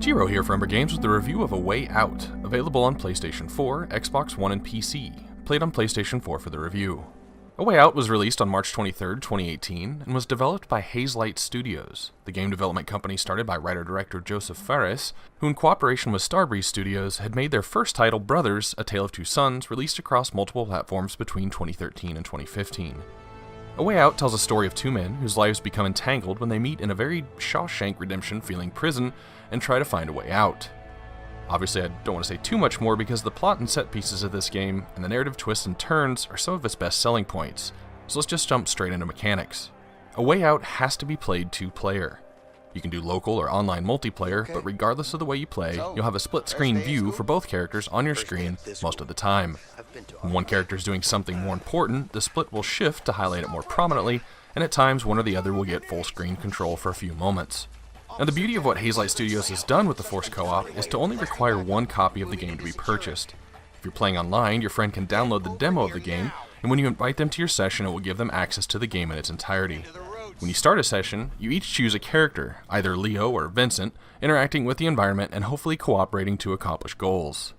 Jiro here for Umbra Games with a review of A Way Out, available on PlayStation 4, Xbox One, and PC. Played on PlayStation 4 for the review. A Way Out was released on March 23, 2018, and was developed by Hazelight Studios, the game development company started by writer-director Joseph Fares, who in cooperation with Starbreeze Studios had made their first title, Brothers, A Tale of Two Sons, released across multiple platforms between 2013 and 2015. A Way Out tells a story of two men whose lives become entangled when they meet in a very Shawshank Redemption-feeling prison and try to find a way out. Obviously, I don't want to say too much more because the plot and set pieces of this game and the narrative twists and turns are some of its best selling points, so let's just jump straight into mechanics. A Way Out has to be played two-player. You can do local or online multiplayer, but regardless of the way you play, you'll have a split-screen view for both characters on your screen most of the time. When one character is doing something more important, the split will shift to highlight it more prominently, and at times one or the other will get full-screen control for a few moments. Now, the beauty of what Hazelight Studios has done with the Force Co-op is to only require one copy of the game to be purchased. If you're playing online, your friend can download the demo of the game, and when you invite them to your session, it will give them access to the game in its entirety. When you start a session, you each choose a character, either Leo or Vincent, interacting with the environment and hopefully cooperating to accomplish goals.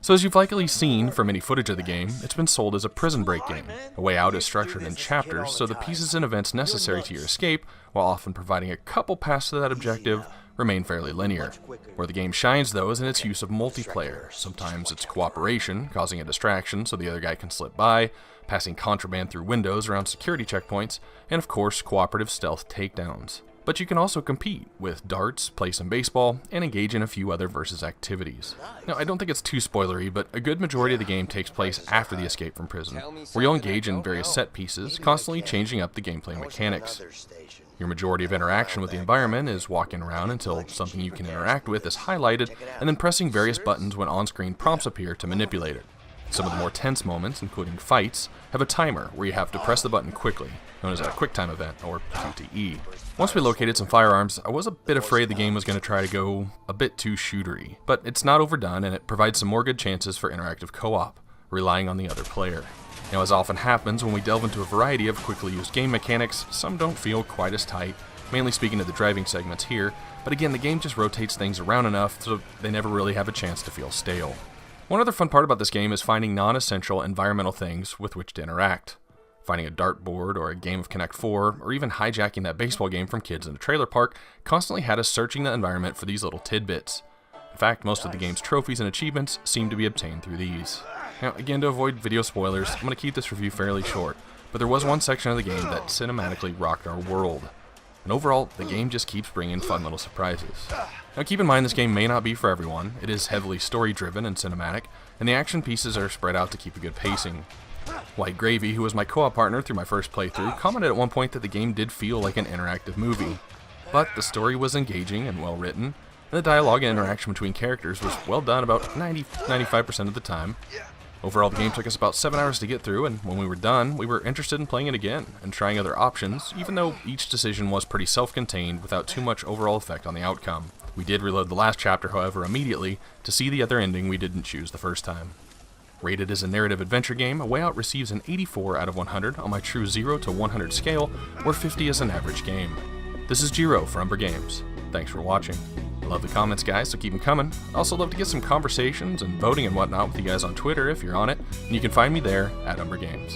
So as you've likely seen from any footage of the game, it's been sold as a prison break game. A Way Out is structured in chapters, so the pieces and events necessary to your escape, while often providing a couple paths to that objective, remain fairly linear. Where the game shines, though, is in its use of multiplayer. Sometimes it's cooperation, causing a distraction so the other guy can slip by, passing contraband through windows around security checkpoints, and of course, cooperative stealth takedowns. But you can also compete with darts, play some baseball, and engage in a few other versus activities. Now, I don't think it's too spoilery, but a good majority of the game takes place after the escape from prison, where you'll engage in various set pieces, constantly changing up the gameplay mechanics. Your majority of interaction with the environment is walking around until something you can interact with is highlighted, and then pressing various buttons when on-screen prompts appear to manipulate it. Some of the more tense moments, including fights, have a timer where you have to press the button quickly, known as a QuickTime event, or QTE. Once we located some firearms, I was a bit afraid the game was going to try to go a bit too shootery, but it's not overdone and it provides some more good chances for interactive co-op, relying on the other player. Now, as often happens when we delve into a variety of quickly used game mechanics, some don't feel quite as tight, mainly speaking to the driving segments here, but again, the game just rotates things around enough so they never really have a chance to feel stale. One other fun part about this game is finding non-essential environmental things with which to interact. Finding a dartboard or a game of Connect 4, or even hijacking that baseball game from kids in a trailer park constantly had us searching the environment for these little tidbits. In fact, most of the game's trophies and achievements seem to be obtained through these. Now, again, to avoid video spoilers, I'm going to keep this review fairly short, but there was one section of the game that cinematically rocked our world. And overall, the game just keeps bringing fun little surprises. Now, keep in mind this game may not be for everyone. It is heavily story-driven and cinematic, and the action pieces are spread out to keep a good pacing. White Gravy, who was my co-op partner through my first playthrough, commented at one point that the game did feel like an interactive movie. But the story was engaging and well written, and the dialogue and interaction between characters was well done about 90-95% of the time. Overall, the game took us about 7 hours to get through, and when we were done, we were interested in playing it again and trying other options, even though each decision was pretty self-contained without too much overall effect on the outcome. We did reload the last chapter, however, immediately to see the other ending we didn't choose the first time. Rated as a narrative adventure game, A Way Out receives an 84 out of 100 on my true 0 to 100 scale, where 50 is an average game. This is Jiro for Umbra Games. Thanks for watching. I love the comments, guys, so keep them coming. I'd also love to get some conversations and voting and whatnot with you guys on Twitter if you're on it, and you can find me there at Umbra Games.